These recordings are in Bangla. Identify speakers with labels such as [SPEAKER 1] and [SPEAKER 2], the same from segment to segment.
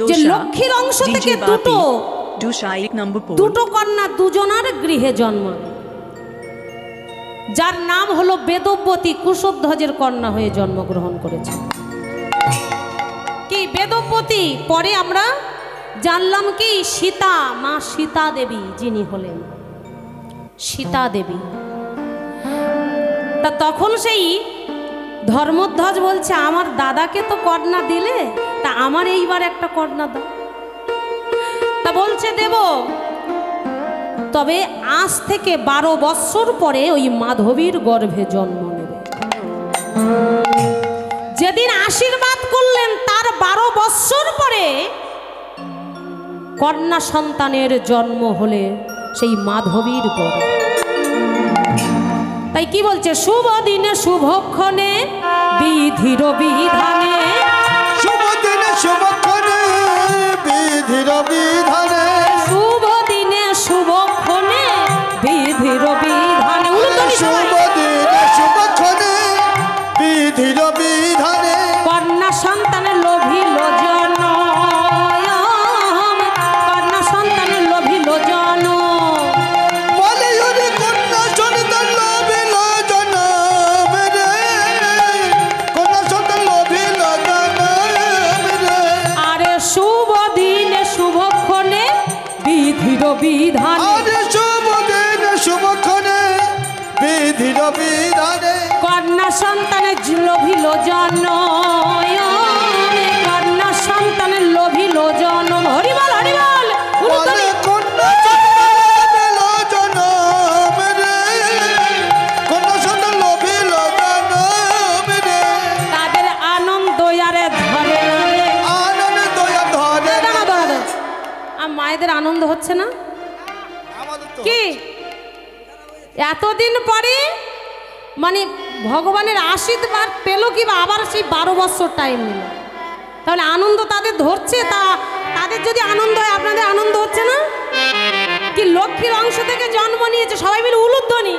[SPEAKER 1] যে লক্ষ্মীর অংশ থেকে দুটো কন্যা দুজনার গৃহে জন্ম, যার নাম হলো বেদব্যতী কুশধ্বজের কন্যা হয়ে জন্মগ্রহণ করেছে। কি বেদব্যতী পরে আমরা জানলাম কি সীতা, মা সীতা দেবী যিনি হলেন সীতা দেবী। তা তখন সেই ধর্মধ্বজ বলছে আমার দাদাকে তো কন্যা দিলে, তা আমার এইবার একটা কন্যা দাও। তা বলছে দেব, তবে আজ থেকে 12 বৎসর পরে ওই মাধবীর গর্ভে জন্ম নেবে। যেদিন আশীর্বাদ করলেন তার 12 বৎসর পরে কন্যা সন্তানের জন্ম হলে সেই মাধবীর গর্ভে। তাই কি বলছে, শুভ দিনে শুভক্ষণে বিধির বিধানে,
[SPEAKER 2] শুভ দিনে শুভক্ষণে বিধির বিধানে,
[SPEAKER 1] শুভ দিনে শুভক্ষণে বিধির বিধানে,
[SPEAKER 2] শুভ দিনে শুভক্ষণে বিধির বিধানে,
[SPEAKER 1] কন্যা সন্তানের লোভিল জন, কন্যা সন্তানের লোভিল জন,
[SPEAKER 2] বলে ওরে কন্যা সন্তান লোভিল জন রে, কন্যা সন্তান লোভিল জন রে।
[SPEAKER 1] আরে শুভ দিনে শুভক্ষণে বিধির বিধানে,
[SPEAKER 2] আরে শুভ দিনে শুভক্ষণে বিধির বিধানে,
[SPEAKER 1] কন্যা সন্তানের লোভিল জন, কন্যা সন্তানের লোভিল জন। হরিবল হরিবল,
[SPEAKER 2] বলে কন্যা সন্তান লোভিল জন রে, কন্যা সন্তান লোভিল জন রে।
[SPEAKER 1] তাদের আনন্দ আরে ধরে রে,
[SPEAKER 2] আনন্দ দয়া ধরে
[SPEAKER 1] দাঁড়া দাঁড়া দাঁড়া। আর মায়েদের আনন্দ হচ্ছে না
[SPEAKER 2] আমাদের তো
[SPEAKER 1] কি? এতদিন পরে মানে ভগবানের আশীর্বাদ পেল কি, বা আবার সেই 12 বছর টাইম নিল, তাহলে আনন্দ তাদের ধরছে। তা তাদের যদি আনন্দ হয় আপনাদের আনন্দ হচ্ছে না কি? লক্ষ্মীর অংশ থেকে জন্ম নিয়েছে, সবাই মিলে উলুধ্বনি,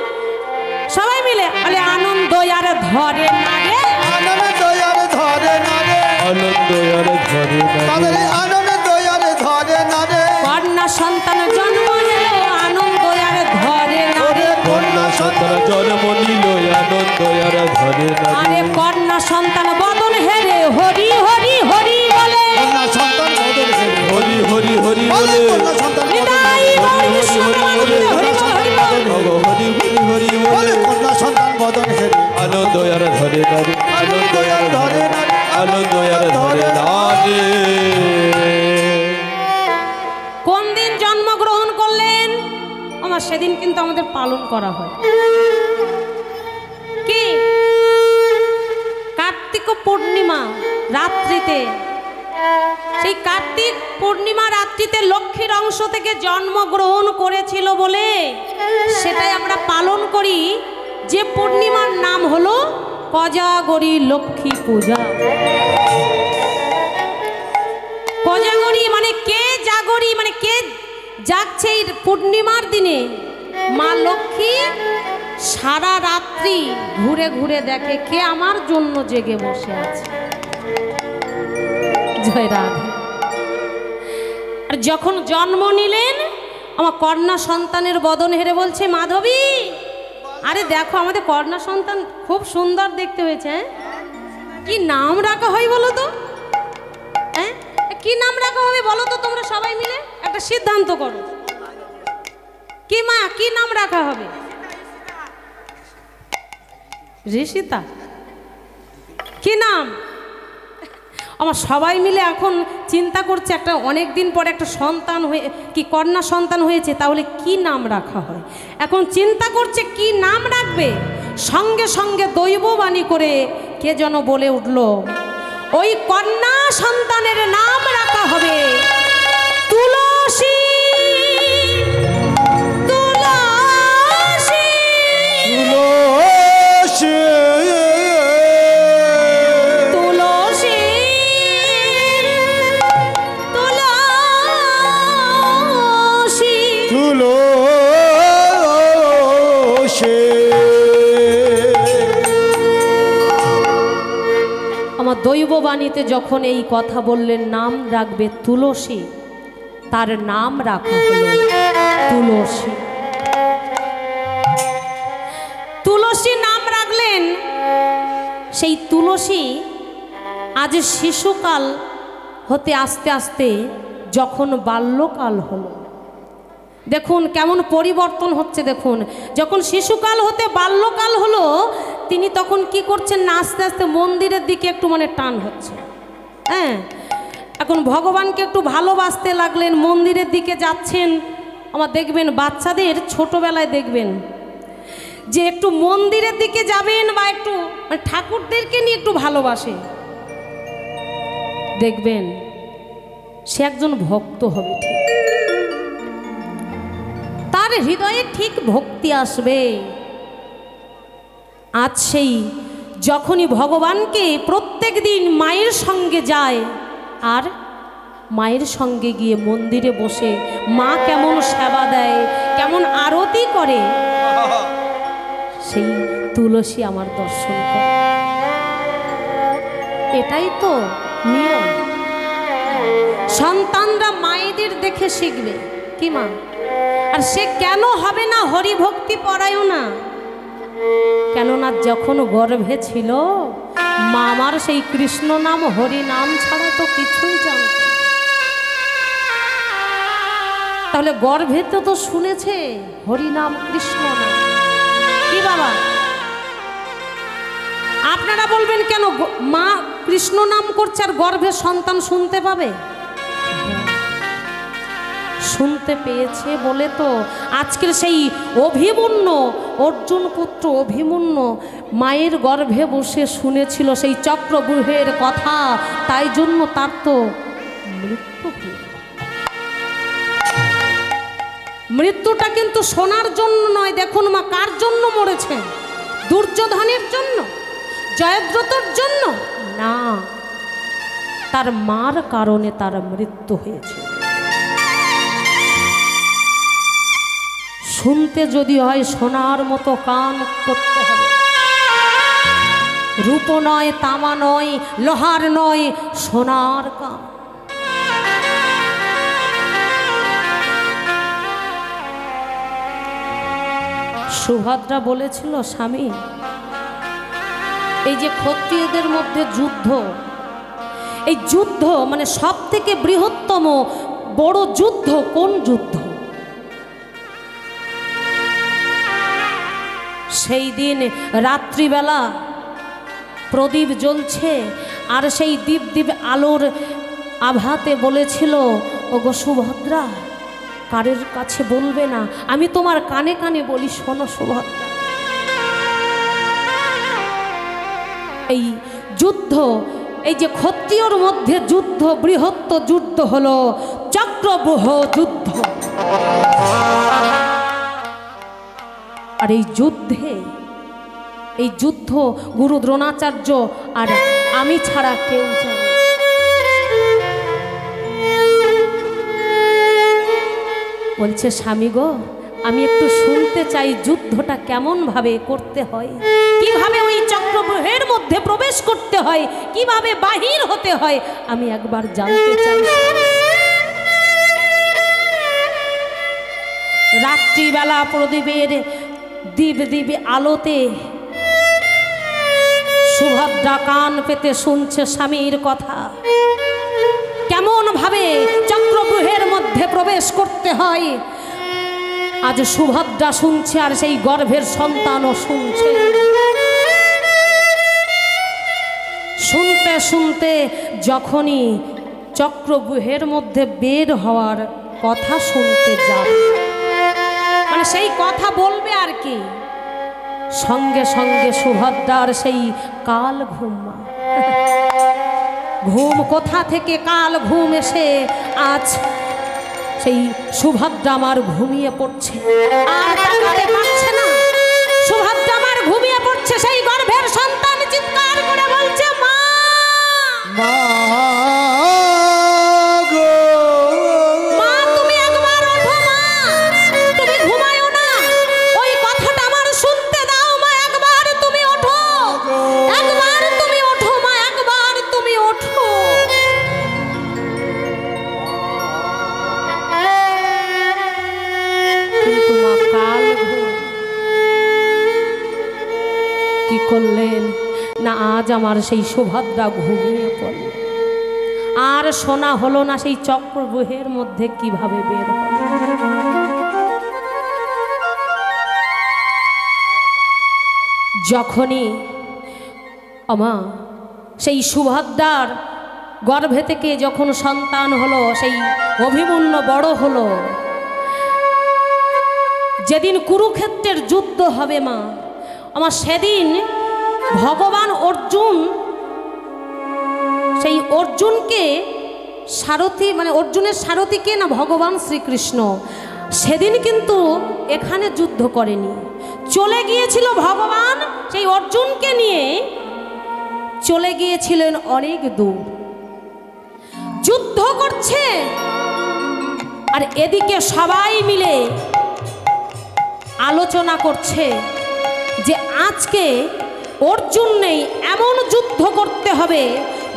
[SPEAKER 1] সবাই মিলে বলে আনন্দ আর ধরে না রে,
[SPEAKER 2] আনন্দ দয়ার ধরে না রে,
[SPEAKER 3] আনন্দ আর ধরে না
[SPEAKER 2] তাদের আনন্দ দয়ার ধরে না রে,
[SPEAKER 1] কন্যা সন্তান জন্ম নিল আনন্দ আর ধরে না রে,
[SPEAKER 3] কন্যা সন্তান জন্ম নিল আনন্দ আর ধরে না
[SPEAKER 1] আরে কন্যা সন্তান বদন হেরে হরি হরি হরি বলে,
[SPEAKER 2] কন্যা সন্তান বদন হেরে
[SPEAKER 3] হরি হরি হরি
[SPEAKER 2] বলে,
[SPEAKER 3] বলে,
[SPEAKER 2] কন্যা সন্তান বদন
[SPEAKER 1] নিতাই
[SPEAKER 2] হেরে
[SPEAKER 1] গৌর কৃষ্ণ প্রেমানন্দে হরি বল হরি বল,
[SPEAKER 3] হরি হরি হরি
[SPEAKER 2] বলে,
[SPEAKER 3] বলে,
[SPEAKER 2] কন্যা সন্তান বদন হেরে
[SPEAKER 3] আনন্দ আর ধরে না রে, আনন্দ আর ধরে না রে, আনন্দ আর ধরে না রে।
[SPEAKER 1] কোন দিন জন্মগ্রহণ করলেন আমার সেদিন কিন্তু আমাদের পালন করা হয় কি? কার্তিক পূর্ণিমা রাত্রিতে, সেই কার্তিক পূর্ণিমা রাত্রিতে লক্ষ্মীর অংশ থেকে জন্মগ্রহণ করেছিল বলে সেটাই আমরা পালন করি। যে পূর্ণিমার নাম হলো কোজাগরী লক্ষ্মী পূজা। কোজাগরী মানে কে জাগরী, মানে কে জাগছে এই পূর্ণিমার দিনে। মা লক্ষ্মী সারা রাত্রি ঘুরে ঘুরে দেখে কে আমার জন্য জেগে বসে আছে। জয় রাধে। আর যখন জন্ম নিলেন আমার কন্যা সন্তানের বদন হেরে বলছে মাধবী, আরে দেখো আমাদের কন্যা সন্তান খুব সুন্দর দেখতে হয়েছে, হ্যাঁ কি নাম রাখা হয় বলো তো? হ্যাঁ কি নাম রাখা হবে বলো তো? তোমরা সবাই মিলে একটা সিদ্ধান্ত করো। কি মা কি নাম রাখা হবে? ঋষিতা। কি নাম? আমার সবাই মিলে এখন চিন্তা করছে একটা অনেক দিন পরে একটা সন্তান হয়ে কি কন্যা সন্তান হয়েছে, তাহলে কি নাম রাখা হয়। এখন চিন্তা করছে কি নাম রাখবে। সঙ্গে সঙ্গে দৈববাণী করে কে যেন বলে উঠল, ওই কন্যা সন্তানের নাম রাখা হবে তুলসী। তুলসী
[SPEAKER 2] তুলসী
[SPEAKER 1] তুলসী তুলসী
[SPEAKER 2] তুলসী।
[SPEAKER 1] আমার দৈব দেববাণীতে যখন এই কথা বললেন নাম রাখবে তুলসী, তার নাম রাখা হলো তুলসী। তুলসী নাম রাখলেন। সেই তুলসী আজ শিশুকাল হতে আস্তে আস্তে যখন বাল্যকাল হলো, দেখুন কেমন পরিবর্তন হচ্ছে। দেখুন যখন শিশুকাল হতে বাল্যকাল হলো, তিনি তখন কি করছেন না, আস্তে আস্তে মন্দিরের দিকে একটু টান হচ্ছে। হ্যাঁ, এখন ভগবানকে একটু ভালোবাসতে লাগলেন, মন্দিরের দিকে যাচ্ছেন। আমার দেখবেন বাচ্চাদের ছোটবেলায় দেখবেন যে একটু মন্দিরের দিকে যাবেন বা একটু ঠাকুরদেরকে নিয়ে একটু ভালোবাসে, দেখবেন সে একজন ভক্ত হবে, ঠিক তার হৃদয়ে ঠিক ভক্তি আসবে। আজ সেই যখনই ভগবানকে প্রত্যেক দিন মায়ের সঙ্গে যায়, আর মায়ের সঙ্গে গিয়ে মন্দিরে বসে মা কেমন সেবা দেয়, কেমন আরতি করে, সেই তুলসী আমার দর্শন করে। এটাই তো নিয়ম। সন্তানরা মায়েদের দেখে শিখবে, কি মা? আর সে কেন হবে না হরিভক্তি পরায়ণা? কেননা যখন গর্ভে ছিল মা আমার সেই কৃষ্ণ নাম হরি নাম ছাড়া তো কিছুই জানত না। তাহলে গর্ভে তো শুনেছে হরি নাম কৃষ্ণ নাম। কি বাবা, আপনারা বলবেন কেন মা কৃষ্ণ নাম করছে আর গর্ভে সন্তান শুনতে পাবে? শুনতে পেয়েছে বলে তো আজকের সেই অভিমন্যু, অর্জুন পুত্র অভিমন্যু মায়ের গর্ভে বসে শুনেছিল সেই চক্রব্যূহের কথা, তাই জন্য তার তো মৃত্যু হল। মৃত্যুটা কিন্তু শোনার জন্য নয়। দেখুন মা কার জন্য মরেছে? দুর্যোধনের জন্য, জয়দ্রথর জন্য না, তার মার কারণে তার মৃত্যু হয়েছে। শুনতে যদি হয় শোনার মতো কান করতে হবে। রূপ নয়, তামা নয়, লোহার নয়, সোনার কান। সুভদ্রা বলেছিল স্বামী, এই যে ক্ষত্রিয়দের মধ্যে যুদ্ধ, এই যুদ্ধ মানে সব থেকে বৃহত্তম বড় যুদ্ধ কোন যুদ্ধ? সেই দিন রাত্রিবেলা প্রদীপ জ্বলছে, আর সেই দীপ দীপ আলোর আভাতে বলেছিল, ওগো সুভদ্রা কারের কাছে বলবে না, আমি তোমার কানে কানে বলি, শোনো সুভদ্রা। এই যুদ্ধ, এই যে ক্ষত্রিয়র মধ্যে যুদ্ধ, বৃহত্ত যুদ্ধ হলো চক্রব্যূহ যুদ্ধ। আর এই যুদ্ধে, এই যুদ্ধ গুরু দ্রোণাচার্য আর আমি ছাড়া কেউ জানে। বলছে স্বামী গো, আমি একটু শুনতে চাই যুদ্ধটা কেমন ভাবে করতে হয়, কিভাবে ওই চক্রব্যূহের মধ্যে প্রবেশ করতে হয়, কিভাবে বাহির হতে হয়, আমি একবার জানতে চাই। রাত্রিবেলা প্রদীপের দীপ দীপ আলোতে সুভদ্রা কান পেতে শুনছে স্বামীর কথা, কেমন ভাবে চক্রব্যূহের মধ্যে প্রবেশ করতে হয়। আজ সুভদ্রা শুনছে, আর সেই গর্ভের সন্তানও শুনছে। শুনতে শুনতে যখনই চক্রব্যূহের মধ্যে বের হওয়ার কথা শুনতে যাবে, মানে সেই কথা বলবে আর কি, সঙ্গে সঙ্গে সুভদ্রার সেই কাল ঘুম, ঘুম কোথা থেকে কাল ঘুম এসে আজ সেই সুভদ্রা আমার ঘুমিয়ে পড়ছে, আর তাকাতে পারছে না। সুভদ্রা আমার ঘুমিয়ে পড়ছে, সেই গর্ভের সন্তান চিৎকার করে বলছে মা,
[SPEAKER 2] মা
[SPEAKER 1] বললেন, না আজ আমার সেই সুভদ্রা ঘুমিয়ে পড়ল, আর শোনা হলো না সেই চক্রব্যূহের মধ্যে কিভাবে বের হলো। যখনই আমা সেই সুভদ্রার গর্ভে থেকে যখন সন্তান হলো, সেই অভিমন্যু বড় হলো, যেদিন কুরুক্ষেত্রের যুদ্ধ হবে মা আমার, সেদিন ভগবান অর্জুন সেই অর্জুনকে সারথি, মানে অর্জুনের সারথিকে না ভগবান শ্রীকৃষ্ণ, সেদিন কিন্তু এখানে যুদ্ধ করেনি, চলে গিয়েছিল ভগবান সেই অর্জুনকে নিয়ে চলে গিয়েছিলেন অনেক দূর, যুদ্ধ করছে। আর এদিকে সবাই মিলে আলোচনা করছে যে আজকে অর্জুন নেই, এমন যুদ্ধ করতে হবে।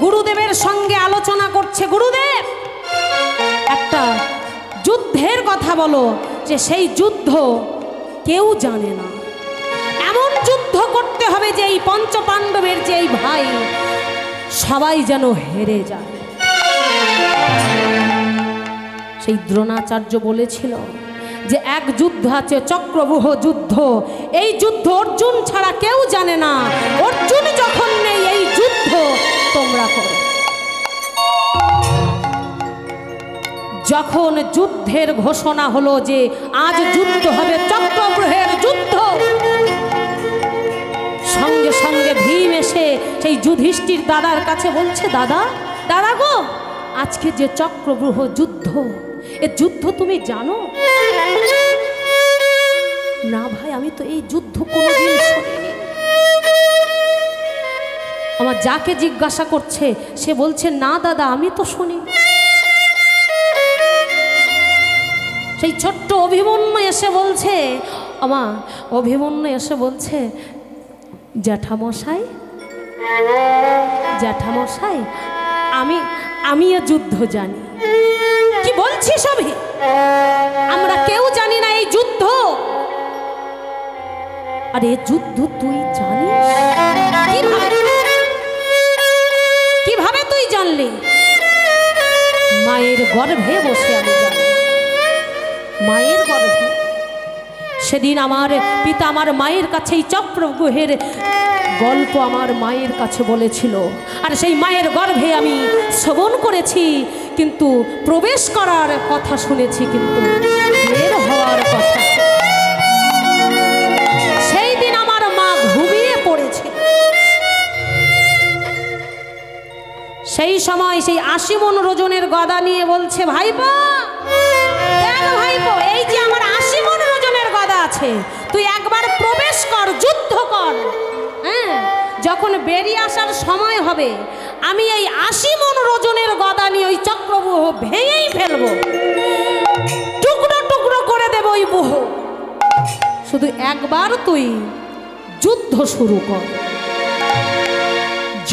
[SPEAKER 1] গুরুদেবের সঙ্গে আলোচনা করছে, গুরুদেব একটা যুদ্ধের কথা বলো, যে সেই যুদ্ধ কেউ জানে না, এমন যুদ্ধ করতে হবে যে এই পঞ্চপাণ্ডবের যে এই ভাই সবাই যেন হেরে যায়। সেই দ্রোণাচার্য বলেছিল যে এক যুদ্ধ আছে, চক্রব্যূহ যুদ্ধ, এই যুদ্ধ অর্জুন ছাড়া কেউ জানে না, অর্জুন যখন নেই এই যুদ্ধ তোমরা করো। যখন যুদ্ধের ঘোষণা হলো যে আজ যুদ্ধ হবে, চক্রব্যূহের যুদ্ধ, সঙ্গে সঙ্গে ভীম এসে সেই যুধিষ্ঠির দাদার কাছে বলছে, দাদা দাদা গো, আজকে যে চক্রব্যূহ যুদ্ধ, এ যুদ্ধ তুমি জানো? না ভাই, আমি তো এই যুদ্ধ কোনোদিন শুনিনি। আমার যাকে জিজ্ঞাসা করছে সে বলছে, না দাদা আমি তো শুনিনি। সেই ছোট্ট অভিমন্যু এসে বলছে, আমার অভিমন্যু এসে বলছে, জ্যাঠামশাই জ্যাঠামশাই আমি এ যুদ্ধ জানি। কি বলছিস অভি? আমরা কেউ জানি না এই যুদ্ধ। আর এ যুদ্ধ তুই জানিস? কিভাবে তুই জানলি? মায়ের গর্ভে বসে আমি জানি, মায়ের গর্ভে। সেদিন আমার পিতা আমার মায়ের কাছে এই চক্রব্যূহের গল্প আমার মায়ের কাছে বলেছিল, আর সেই মায়ের গর্ভে আমি শ্রবণ করেছি, কিন্তু প্রবেশ করার কথা শুনেছি, কিন্তু বের হওয়ার কথা। সেই দিন আমার মা ঘুমিয়ে পড়েছে। সেই সময় সেই ৮০ মণ ওজনের গদা নিয়ে বলছে, ভাইপো দেখ ভাইপো, এই যে আমার ৮০ মণ ওজনের গদা আছে, তুই একবার প্রবেশ কর, যুদ্ধ কর। হ্যাঁ, যখন বেরিয়ে আসার সময় হবে আমি এই ৮০ মণ ওজনের গদা নিয়ে ওই চক্রব্যূহ ভেঙেই ফেলবো, টুকরো টুকরো করে দেব ওই ব্যূহ। শুধু একবার তুই যুদ্ধ শুরু কর।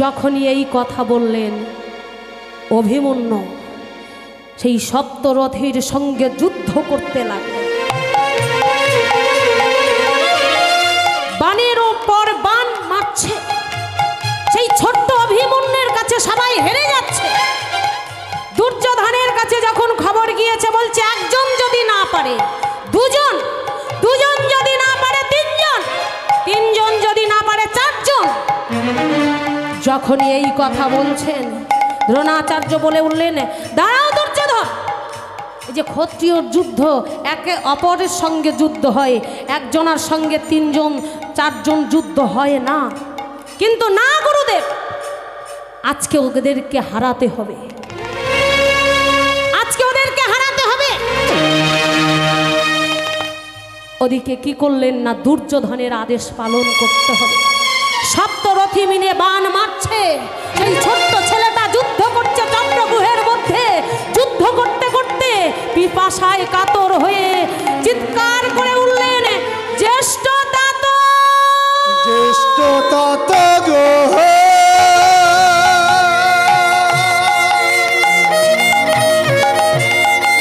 [SPEAKER 1] যখনই এই কথা বললেন, অভিমন্যু সেই সপ্তরথীর সঙ্গে যুদ্ধ করতে লাগলো। বানের ওপর বান মারছে, সেই ছোট্ট অভিমন্যুর কাছে সবাই হেরে যাচ্ছে। দুর্যোধনের কাছে যখন খবর গিয়েছে, বলছে একজন যদি না পারে দুজন, দুজন যদি না পারে তিনজন, তিনজন যদি না পারে চারজন। যখনই এই কথা বলছেন, দ্রোণাচার্য বলে উঠলেন, দাঁড়াও দুর্যোধন, এই যে ক্ষত্রিয় যুদ্ধ, একে অপরের সঙ্গে যুদ্ধ হয়, একজনের সঙ্গে তিনজন চারজন যুদ্ধ হয় না। কিন্তু না গুরুদেব, আজকে ওদেরকে হারাতে হবে, আজকে ওদেরকে হারাতে হবে। ওদিকে কি করলেন না, দুর্যোধনের আদেশ পালন করতে হবে। সপ্তরথী মিলে বান মারছে, সেই ছোট্ট ছেলেটা যুদ্ধ করছে চক্রব্যূহের মধ্যে। যুদ্ধ করতে করতে পিপাসায় কাতর হয়ে চিৎকার করে উঠলেন, জ্যেষ্ঠ তাত,
[SPEAKER 2] জ্যেষ্ঠ তাত গো,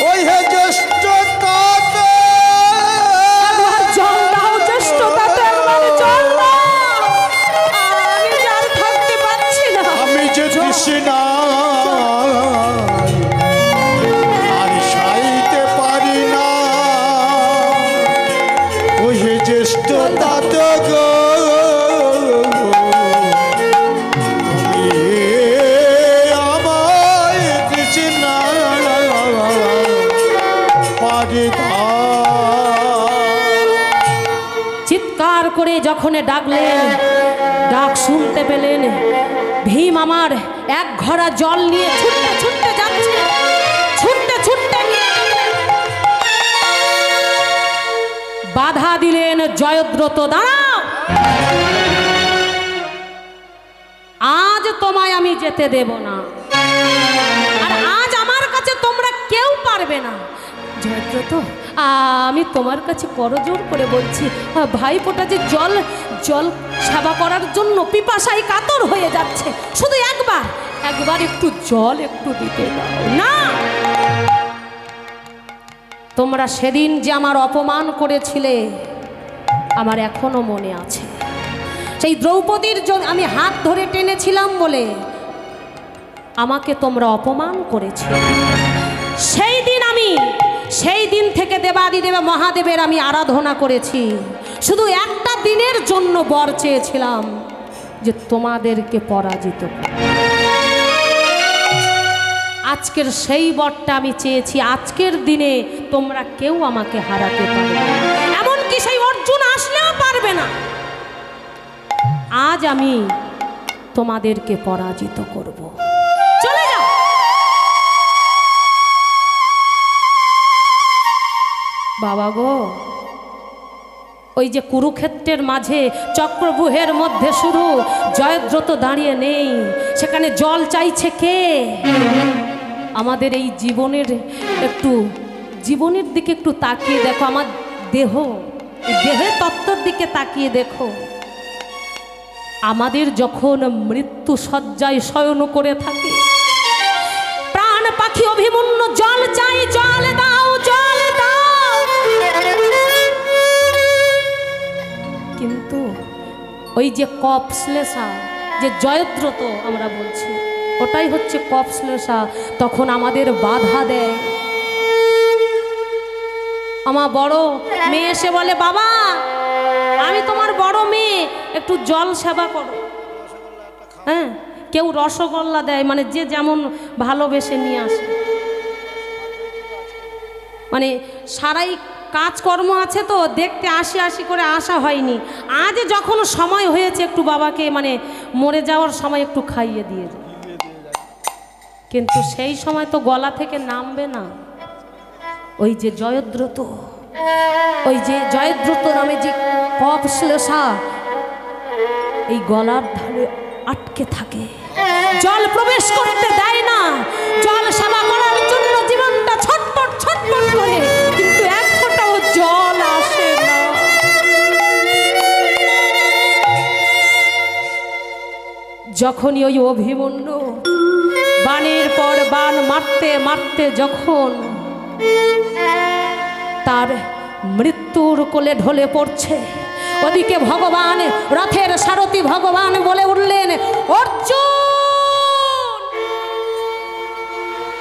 [SPEAKER 2] ওই হে জ্যেষ্ঠ তাত,
[SPEAKER 1] একবার জল দাও জ্যেষ্ঠ তাত, একবার জল দাও। চিৎকার করে যখন ডাকলেন, ডাক শুনতে পেলেন, ভীম আমার এক ঘড়া জল নিয়ে ছুটতে ছুটতে যাচ্ছে, ছুটতে ছুটতে গিয়ে বাধা দিলেন জয়দ্রথ, দাঁড়াও, আজ তোমায় আমি যেতে দেব না, আর আজ আমার কাছে তোমরা কেউ পারবে না। জয়দ্রথ, আমি তোমার কাছে করজোর করে বলছি, ভাইপোটা যে জল জল সেবা করার জন্য পিপাসায় কাতর হয়ে যাচ্ছে, শুধু একবার একটু জল একটু দিতে দাও না। তোমরা সেদিন যে আমার অপমান করেছিলে আমার এখনো মনে আছে। সেই দ্রৌপদীর আমি হাত ধরে টেনেছিলাম বলে আমাকে তোমরা অপমান করেছিলে। সেই দিন থেকে দেবাদিদেব মহাদেবের আমি আরাধনা করেছি, শুধু একটা দিনের জন্য বর চেয়েছিলাম যে তোমাদেরকে পরাজিত করব। আজকের সেই বরটা আমি চেয়েছি, আজকের দিনে তোমরা কেউ আমাকে হারাতে পারবে না, এমনকি সেই অর্জুন আসলেও পারবে না। আজ আমি তোমাদেরকে পরাজিত করব। চলে যাও। বাবা গো, ওই যে কুরুক্ষেত্রের মাঝে চক্রব্যূহের মধ্যে শুধু জয়দ্রথ দাঁড়িয়ে নেই, সেখানে জল চাইছে কে? আমাদের এই জীবনের দিকে একটু তাকিয়ে দেখো, আমার দেহের তত্ত্বের দিকে তাকিয়ে দেখো। আমাদের যখন মৃত্যু শয্যায় শয়ন করে থাকে, প্রাণ পাখি অভিমন্যু জল চাই, জল দাও, জল দাও, কিন্তু ওই যে কপশ্লেষা, যে জয়দ্রথ আমরা বলছি, ওটাই হচ্ছে কপশ্লেষা, তখন আমাদের বাধা দেয়। আমার বড় মেয়ে এসে বলে, বাবা আমি তোমার বড় মেয়ে, একটু জল সেবা করো। হ্যাঁ, কেউ রসগোল্লা দেয়, মানে যে যেমন ভালোবেসে নিয়ে আসে, মানে সারাই কাজকর্ম আছে তো দেখতে আসি করে আসা হয়নি। আজ যখন সময় হয়েছে একটু বাবাকে, মানে মরে যাওয়ার সময় একটু খাইয়ে দিয়ে যায়, কিন্তু সেই সময় তো গলা থেকে নামবে না। ওই যে জয়দ্রথ নামে যে কপশ্লেষা এই গলার ধারে আটকে থাকে, জল প্রবেশ করতে দেয় না। জল সেবা করার জন্য জীবনটা ছটপট ছটপট করে, কিন্তু এক ফোঁটাও জল আসে না। যখনই ওই অভিমন্যু বাণের পর বাণ মারতে মারতে যখন তার মৃত্যুর কোলে ঢলে পড়ছে, ওদিকে ভগবান রথের সারথি ভগবান বলে উঠলেন, অর্জুন,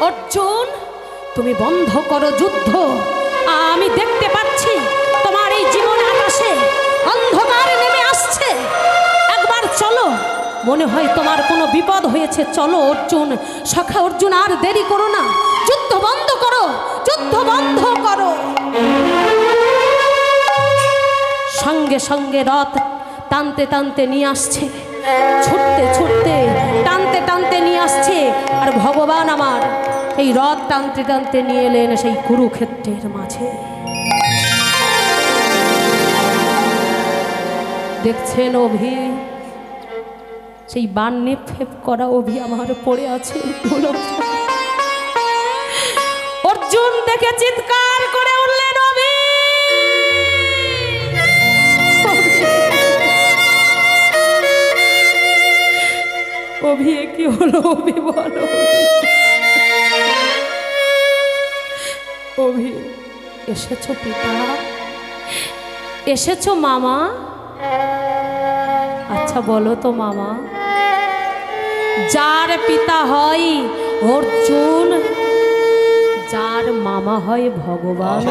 [SPEAKER 1] অর্জুন তুমি বন্ধ করো যুদ্ধ। আমি দেখতে পাচ্ছি তোমার এই জীবন আকাশে অন্ধকার নেমে আসছে, একবার চলো, মনে হয় তোমার কোনো বিপদ হয়েছে, চলো অর্জুন, সখা অর্জুন, আর দেরি করো না, যুদ্ধ বন্ধ করো, যুদ্ধ বন্ধ করো। সঙ্গে সঙ্গে রথ টানতে টানতে নিয়ে আসছে, ছুটতে ছুটতে টানতে টানতে নিয়ে আসছে, আর ভগবান আমার এই রথ টানতে টানতে নিয়ে এলেন সেই কুরুক্ষেত্রের মাঝে। দেখছেন অভি, সেই বান নিক্ষেপ করা অভি আমার পড়ে আছে। অর্জুন দেখে চিৎকার করে উঠলেন, অভি, অভি কি হলো? অভি বলো, অভি এসেছো পিতা, এসেছো মামা? আচ্ছা বলো তো মামা, যার পিতা হয় অর্জুন, যার মামা হয় ভগবান,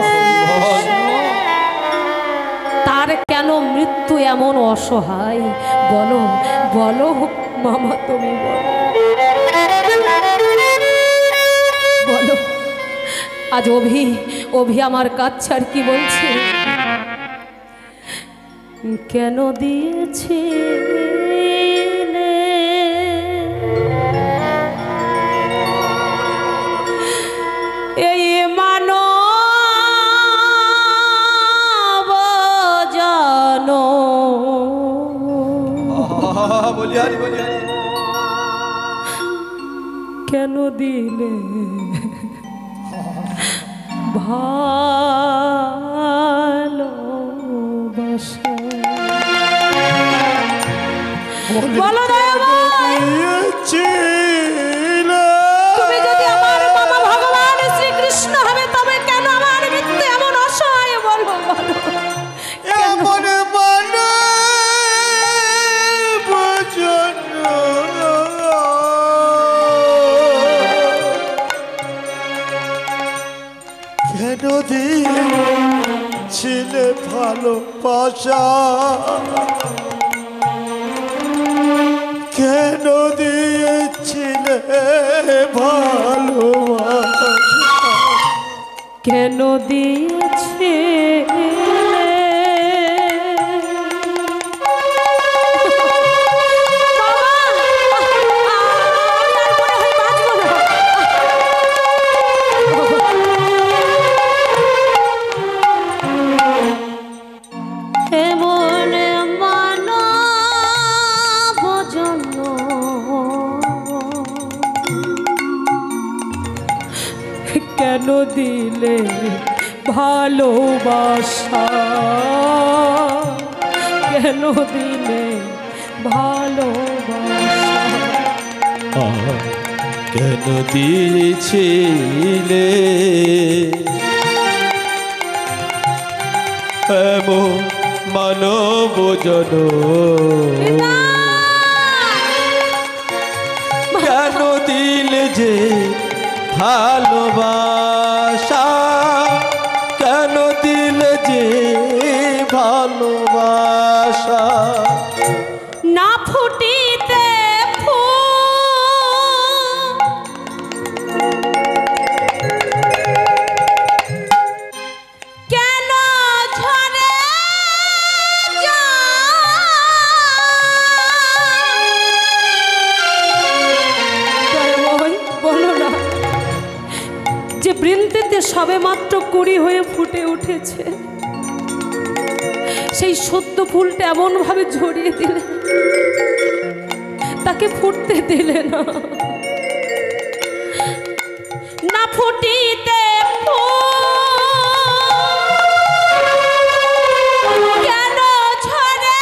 [SPEAKER 1] তার কেন মৃত্যু এমন অসহায়? বলো বলো মামা, তুমি বলো, বলো আজ অভি আমার কাছে আর কি বলছে, কেন দিয়েছে এই মানব জানো,
[SPEAKER 3] বলি হারি বলি হারি।
[SPEAKER 1] কেন দিলে ভালোবাসা। বলো দয়াময়, তুমি যদি আমার মামা ভগবান শ্রীকৃষ্ণ হবে তবে কেন আমার মৃত্যু এমন অসহায়, বলো বলো।
[SPEAKER 2] এমন কেন দিয়েছিলে ভালোবাসা, কেন দিয়েছিলে ভালোবাসা,
[SPEAKER 1] কেন দিয়েছে কেন দিলে ভালোবাসা, কেন দিলে ভালোবাসা,
[SPEAKER 3] কেন দিয়েছিলে এমন মানব জনম, কেন দিলে যে ভালোবাসা, কেন দিলে যে ভালোবাসা,
[SPEAKER 1] না ফুটিতে কেন ঝরে বলো না যে বৃন্দেতে সবে মাত্র কুড়ি হয়ে ফুটে উঠেছে, সেই সদ্য ফুলটা এমন ভাবে ঝরিয়ে দিলে, তাকে ফুটতে দিলে না। না ফুটিতে কেন ঝরে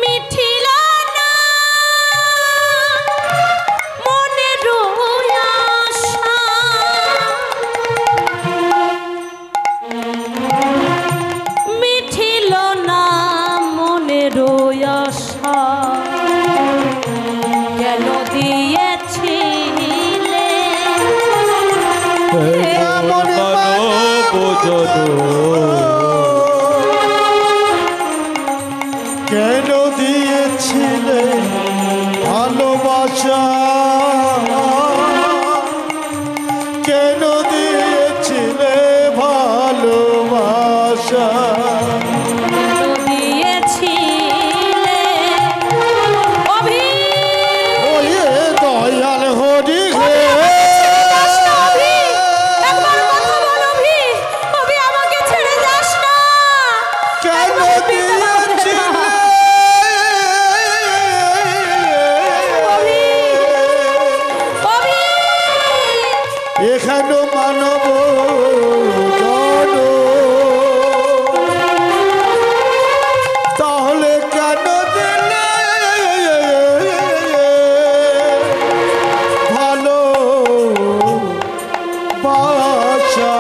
[SPEAKER 1] মিঠিল না মনের আশা, মিঠিল না মনের আশা, কেন দিয়েছিলে
[SPEAKER 3] এমন মানব জনম,
[SPEAKER 2] কেন দিয়েছিলে ভালোবাসা, কেন দিয়েছিলে ভালোবাসা,
[SPEAKER 1] কেন দিয়েছিলে অভি,
[SPEAKER 2] ওরে দয়াল হরি হে,
[SPEAKER 1] একবার কথা বল অভি, অভি আমাকে ছেড়ে যাস না,
[SPEAKER 2] কেন দিয়েছিলে
[SPEAKER 1] অভি, অভি,
[SPEAKER 2] এখানে মানব জন, তাহলে কেন দিলে ভালোবাসা।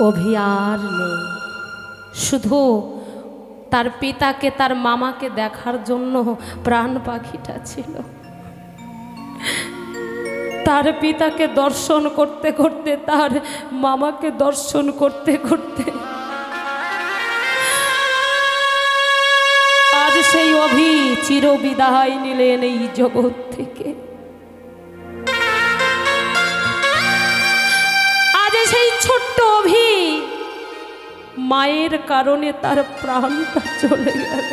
[SPEAKER 1] অভি আর নেই, শুধু তার পিতাকে তার মামাকে দেখার জন্য প্রাণ পাখিটা ছিল। তার পিতাকে দর্শন করতে করতে, তার মামাকে দর্শন করতে করতে অভি চিরবিদায় নিলেন এই জগৎ থেকে। আজ সেই ছোট্ট অভি মায়ের কারণে তার প্রাণটা চলে গেল।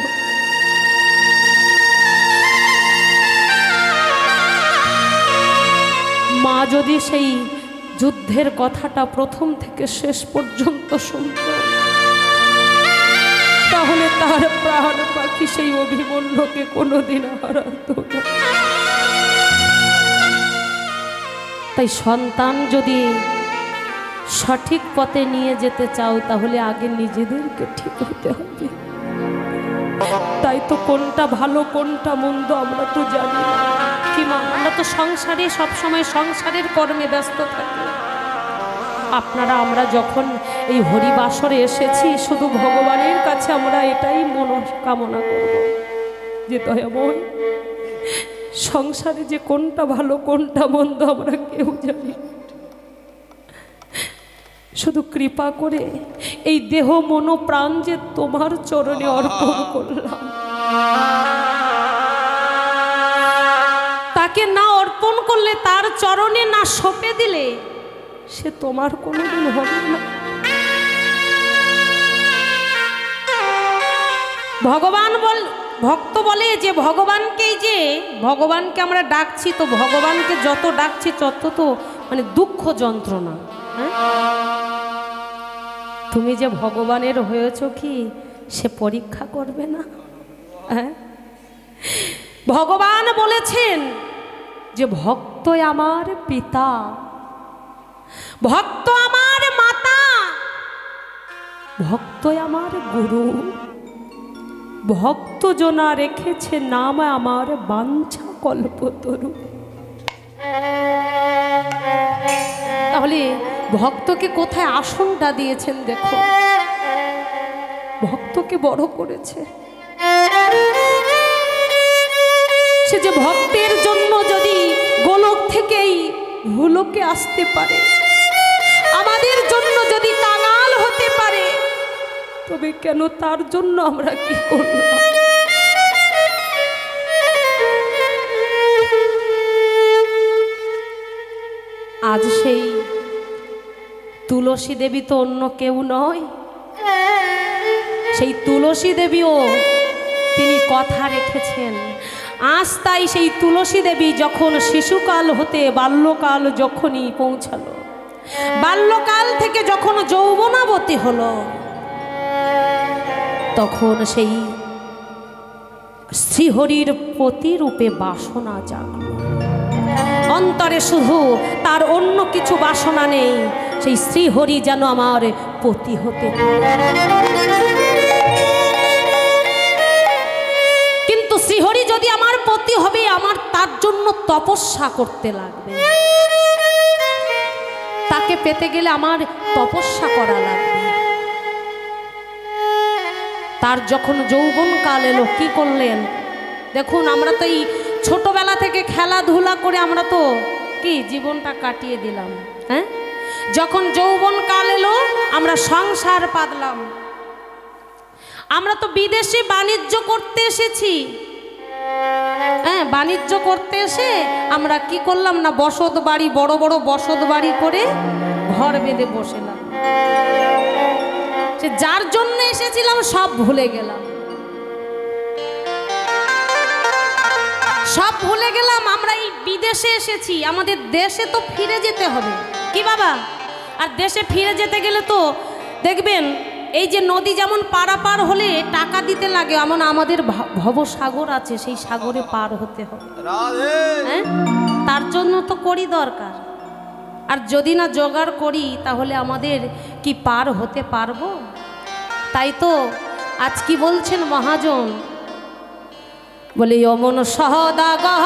[SPEAKER 1] মা যদি সেই যুদ্ধের কথাটা প্রথম থেকে শেষ পর্যন্ত শুনত, তাহলে তার প্রাণ পাখি সেই অভিমন্যুকে কোনোদিন হারাতো না। তাই সন্তান যদি সঠিক পথে নিয়ে যেতে চাও, তাহলে আগে নিজেদেরকে ঠিক হতে হবে। তাই তো কোনটা ভালো কোনটা মন্দ আমরা তো জানি না। কি মা, আমরা তো সংসারে সবসময় সংসারের কর্মে ব্যস্ত থাকি। আপনারা আমরা যখন এই হরিবাসরে এসেছি, শুধু ভগবানের কাছে আমরা এটাই মনোকামনা করব যে দয়াময়, সংসারে যে কোনটা ভালো কোনটা মন্দ আমরা কেউ জানি, শুধু কৃপা করে এই দেহ মন প্রাণ যে তোমার চরণে অর্পণ করলাম, তাকে না অর্পণ করলে, তার চরণে না সঁপে দিলে সে তোমার কোনোদিন হবে না। ভক্ত বলে যে ভগবানকে আমরা ডাকছি, তো ভগবানকে যত ডাকছি তত তো মানে দুঃখ যন্ত্রণা। হ্যাঁ, তুমি যে ভগবানের হয়েছ কি সে পরীক্ষা করবে না? হ্যাঁ, ভগবান বলেছেন যে ভক্ত আমার পিতা, ভক্ত আমার মাতা, ভক্ত আমার গুরু, ভক্ত জনা রেখেছে নাম আমার বাঞ্ছা কল্পতরু। তাহলে ভক্তকে কোথায় আসনটা দিয়েছেন দেখো, ভক্তকে বড় করেছে। সে যে ভক্তের জন্য যদি গোলক থেকেই ভুলোকে আসতে পারে, আমাদের জন্য যদি কাঙাল হতে পারে, তবে কেন তার জন্য আমরা কি করলাম? আজ সেই তুলসী দেবী তো অন্য কেউ নয়, সেই তুলসী দেবীও তিনি কথা রেখেছেন। আজ তাই সেই তুলসী দেবী যখন শিশুকাল হতে বাল্যকাল যখনই পৌঁছালো, বাল্যকাল থেকে যখন যৌবনাবতী হলো, তখন সেই শ্রীহরির প্রতিরূপে বাসনা জাগলো। অন্তরে শুধু তার অন্য কিছু বাসনা নেই, সেই শ্রীহরি যেন আমার পতি হতে। কিন্তু শ্রীহরি যদি আমার পতি হবে, আমার তার জন্য তপস্যা করতে লাগবে। তাকে পেতে গেলে আমার তপস্যা করা লাগবে। তার যখন যৌবন কাল এলো, কি করলেন দেখুন? আমরা তো এই ছোটবেলা থেকে খেলাধুলা করে আমরা তো কি জীবনটা কাটিয়ে দিলাম। হ্যাঁ, যখন যৌবন কাল এলো আমরা সংসার পাতলাম। আমরা তো বিদেশে বাণিজ্য করতে এসেছি। হ্যাঁ, বাণিজ্য করতে এসে আমরা কি করলাম না, বসত বাড়ি, বড় বড় বসত বাড়ি করে ঘর বেঁধে বসেলাম। সে যার জন্য এসেছিলাম সব ভুলে গেলাম, সব ভুলে গেলাম। আমরা এই বিদেশে এসেছি, আমাদের দেশে তো ফিরে যেতে হবে কি বাবা? আর দেশে ফিরে যেতে গেলে তো দেখবেন এই যে নদী যেমন পারাপার হলে টাকা দিতে লাগে, এমন আমাদের ভবসাগর আছে, সেই সাগরে পার হতে হবে। হ্যাঁ, তার জন্য তো করি দরকার। আর যদি না জোগাড় করি তাহলে আমাদের কি পার হতে পারবো? তাই তো আজ কি বলছেন মহাজন, বলে অমন সহদাগর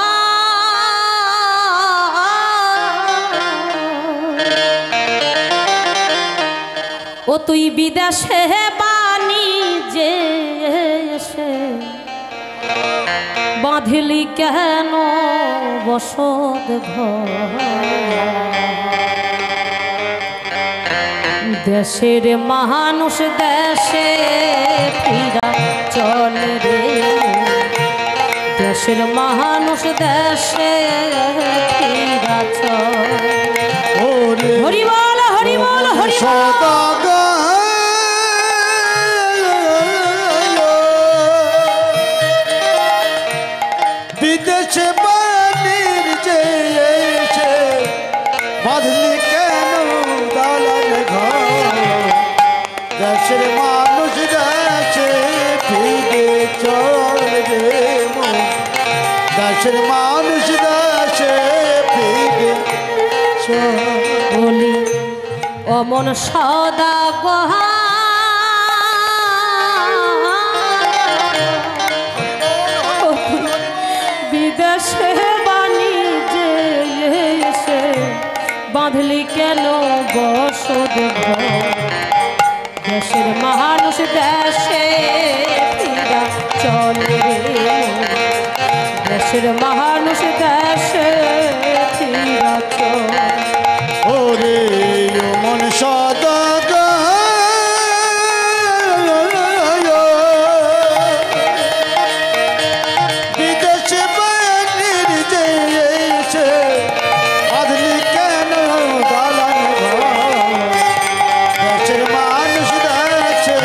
[SPEAKER 1] ও তুই বিদেশে বাণিজ্যে এসে বাঁধলি কেন বসত ঘর? দেশের মানুষ দেশে ফিরা চলে রে, দেশের মানুষ দেশে ফিরাছ।
[SPEAKER 2] ওরে
[SPEAKER 1] হরি বল হরি বল হরি বল।
[SPEAKER 2] বিদেশে বাণীর যে এসে বাঁধলি কেন দালান ঘর, দেশের মানুষ দেশে ফিরে চল রে মন, দেশের মানুষ দেশে ফিরে চল।
[SPEAKER 1] বলি অমন সদা গহা বিদেশে বাণিজ্যে এসে বাঁধলি কেন বসত ঘর, দেশের মানুষ দেশে ফিরা চলে রে মন, দেশের মানুষ দেশে ফিরা চলে।
[SPEAKER 2] ওরে মন সদা বিদেশে বাণীর যে এসে বাঁধলি কেন দালান ঘর, দেশের মানুষ দেশে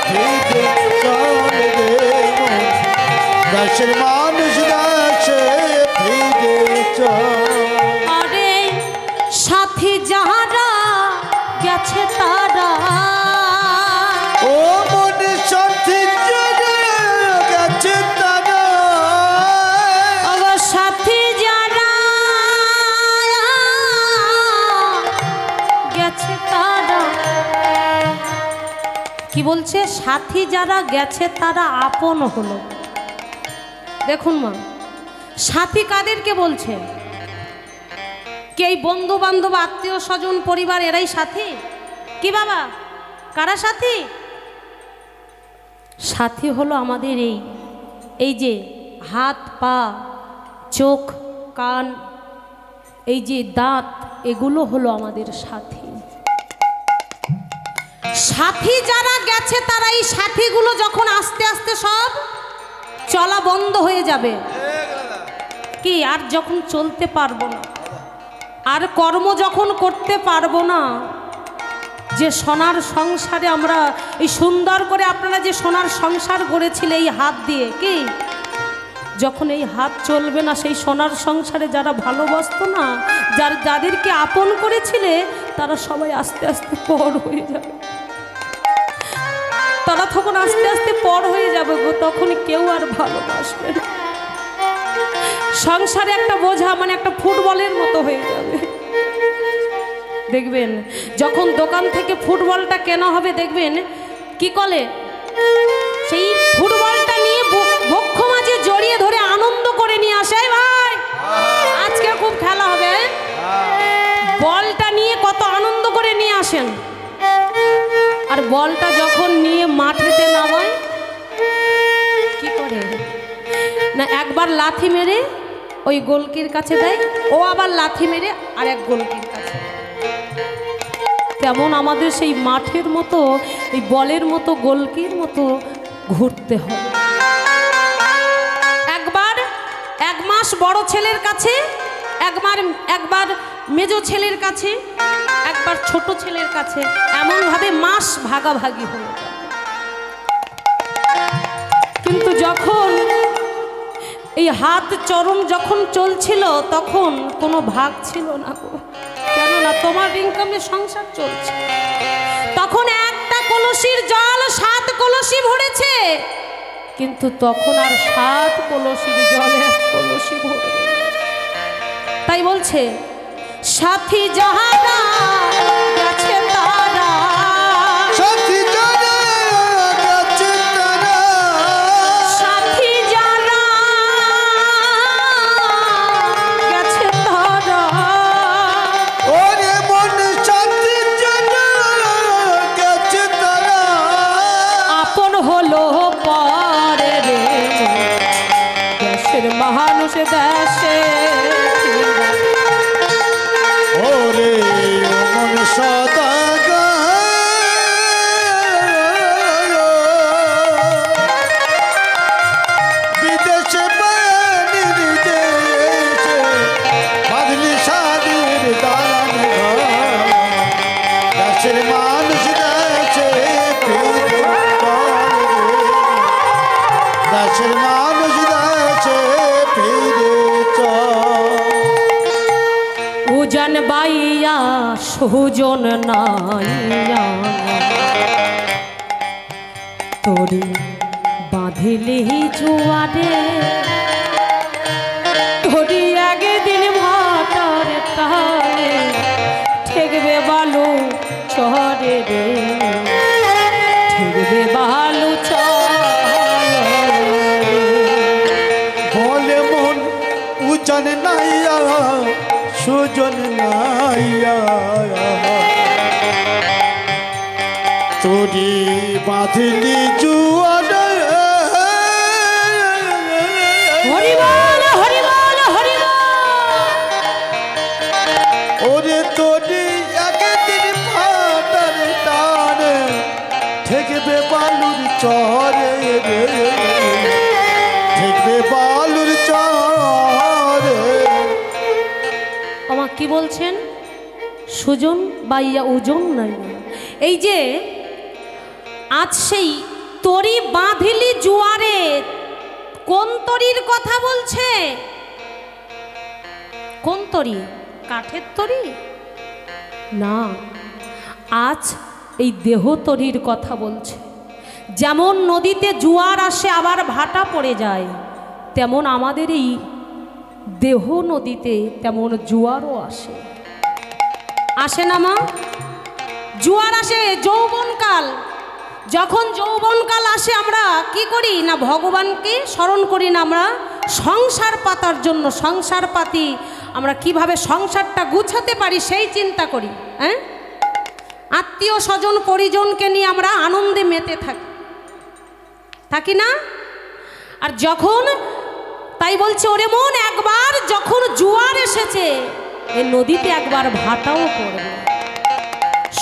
[SPEAKER 2] ফিরে চল রে মন, দেশের মানুষ দেশে ফিরে চল।
[SPEAKER 1] আরে সাথী যাহারা গেছে তারা,
[SPEAKER 2] ও মনে সাথী যারা গেছে তারা,
[SPEAKER 1] আবার সাথী যারা গেছে তারা, কি বলছে? সাথী যারা গেছে তারা আপন হলো। দেখুন মা, সাথী কাদেরকে বলছে? কি এই বন্ধু বান্ধব আত্মীয় স্বজন পরিবার এরাই সাথী? কি বাবা, কারা সাথী? সাথী হলো আমাদের এই যে হাত পা চোখ কান এই যে দাঁত, এগুলো হলো আমাদের সাথী। সাথী যারা গেছে তারা, এই সাথীগুলো যখন আস্তে আস্তে সব চলা বন্ধ হয়ে যাবে, কি আর যখন চলতে পারবো না, আর কর্ম যখন করতে পারবো না, যে সোনার সংসারে আমরা এই সুন্দর করে আপনারা যে সোনার সংসার গড়েছিলে এই হাত দিয়ে, কি যখন এই হাত চলবে না, সেই সোনার সংসারে যারা ভালোবাসতো না, যাদেরকে আপন করেছিলে, তারা সবাই আস্তে আস্তে পর হয়ে যাবে। তারা তখন আস্তে আস্তে পর হয়ে যাবে গো, তখন কেউ আর ভালোবাসবে না। সংসারে একটা বোঝা মানে একটা ফুটবলের মতো হয়ে যাবে। দেখবেন যখন দোকান থেকে ফুটবলটা কেনা হবে, দেখবেন কি করে সেই ফুটবলটা নিয়ে বক্ষ মাঝে জড়িয়ে ধরে আনন্দ করে নিয়ে আসে, ভাই আজকে খুব খেলা হবে, বলটা নিয়ে কত আনন্দ করে নিয়ে আসেন। আর বলটা যখন নিয়ে মাঠেতে নামায়, কি করে না, একবার লাথি মেরে ওই গোলকির কাছে দেয়, ও আবার লাথি মেরে আর এক গোলকির কাছে। তেমন আমাদের সেই মাঠের মতো, এই বলের মতো, গোলকির মতো ঘুরতে হবে। একবার এক মাস বড় ছেলের কাছে, একবার মেজো ছেলের কাছে, একবার ছোট ছেলের কাছে, এমনভাবে মাস ভাগাভাগি হয়ে যায়। কিন্তু যখন এই হাত চরম যখন চলছিল, তখন কোনো ভাগ ছিল না গো, কেননা তোমার ইনকামে সংসার চলছে। তখন একটা কলসির জল 7 কলসি ভরেছে, কিন্তু তখন আর 7 কলসির জলে 1 কলসি ভরবে। তাই বলছে সাথী যাহারা গেছে তারা,
[SPEAKER 2] সাথী যারা গেছে তারা,
[SPEAKER 1] সাথী যারা গেছে তারা,
[SPEAKER 2] ওরে মন সাথী যারা গেছে তারা,
[SPEAKER 1] আপন হলো পরে রে দেশের মানুষ দেশে ফিরা।
[SPEAKER 2] ওরে মন সদা বিদেশে দেশের মানুষ দেশে ফিরে
[SPEAKER 1] উজান বাইয়া সুজন নাইয়া তোরে বাঁধিলি জুয়ারে তোরি একদিন ভাটার টানে ঠেকবে বালু চরে রে ঠেকবে বালু চরে
[SPEAKER 2] বলে মন উজান নাইয়া সুজন নাইয়া তোরি বাঁধিলি জুয়ারে
[SPEAKER 1] হরিবল হরিবল হরিবল
[SPEAKER 2] ওরে তোরি একদিন ফাটার টানে ঠেকবে বালুর চরে রে ঠেকবে বালুর চরে
[SPEAKER 1] আমার কি বলছেন সুজন বাইয়া ওজন নাই এই যে আজ সেই তরি বাঁধিলি জুয়ারে কোন তরির কথা বলছে কোন তরি কাঠের তরি না আজ এই দেহ তরির কথা বলছে যেমন নদীতে জোয়ার আসে আবার ভাটা পড়ে যায় তেমন আমাদের এই দেহ নদীতে তেমন জোয়ারও আসে আসে না মা জোয়ার আসে যৌবনকাল যখন যৌবনকাল আসে আমরা কি করি না ভগবানকে স্মরণ করি না আমরা সংসার পাতার জন্য সংসার পাতি আমরা কিভাবে সংসারটা গুছাতে পারি সেই চিন্তা করি হ্যাঁ আত্মীয় স্বজন পরিজনকে নিয়ে আমরা আনন্দে মেতে থাকি না আর যখন তাই বলছে ওরে মন একবার যখন জোয়ার এসেছে এই নদীতে একবার ভাটাও পড়বে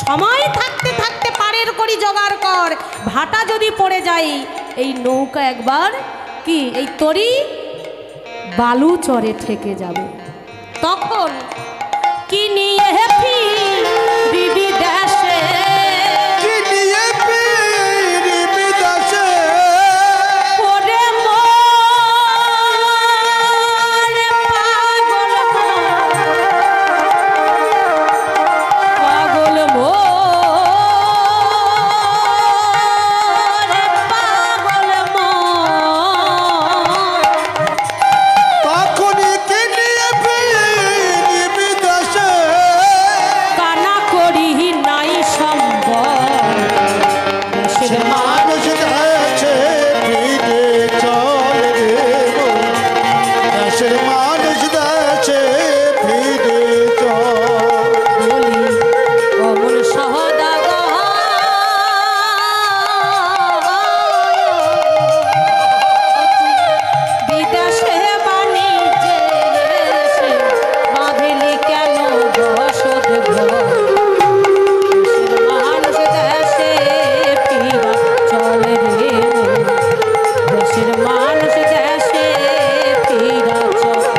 [SPEAKER 1] সময় থাকতে থাকতে পারের করি জোগাড় কর ভাটা যদি পড়ে যায় এই নৌকা একবার কি এই তরি বালু চরে ঠেকে যাবে তখন কি নিয়ে ফিরবি দেশে
[SPEAKER 2] কি নিয়ে ফিরবি দেশে
[SPEAKER 1] ওরে মন পাগল পাগল
[SPEAKER 2] তখন কি নিয়ে ফিরবি দেশে
[SPEAKER 1] কানা করি নাই সম্ভব
[SPEAKER 2] সে মানুষ দেশে ফিরে চলে রে দেশের মানুষ দেশে ফিরে চল
[SPEAKER 1] বলি অমর সহদাগ বিদেশে বাণিজ্যে এসে বাঁধলি কেন বসত ঘর দেশের মানুষ দেশে ফিরা চলে রে দেশের মানুষ দেশে ফিরা চলে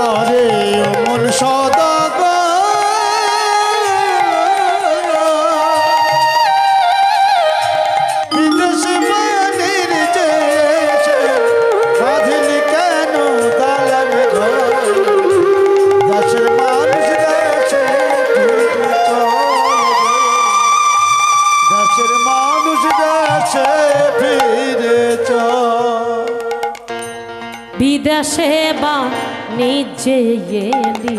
[SPEAKER 2] আরে মন সদাগর বিদেশে মানের দেশে বাঁধলি কেন দালান ঘর দেশের মানুষ দেশে ফিরে চল দেশের মানুষ দেশে ফিরে চল
[SPEAKER 1] বিদেশে বা নিজে এলি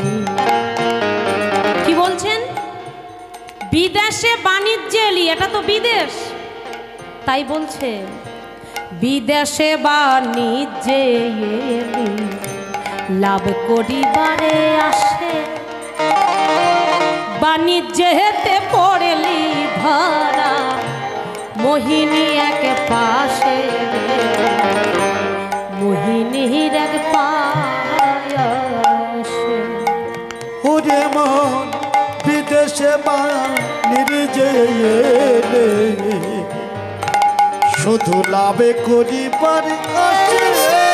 [SPEAKER 1] কি বলছেন বিদেশে বাণিজ্যে এলি এটা তো বিদেশ তাই বলছে বিদেশে বাণিজ্যে এলি লাভ করিবারে আসে বাণিজ্যেতে পড়লি ধরা মোহিনী এক পাশে মোহিনীর এক পাশে
[SPEAKER 2] ওরে মন বিদেশে নির্জে শুধু লাভে করিবার আসে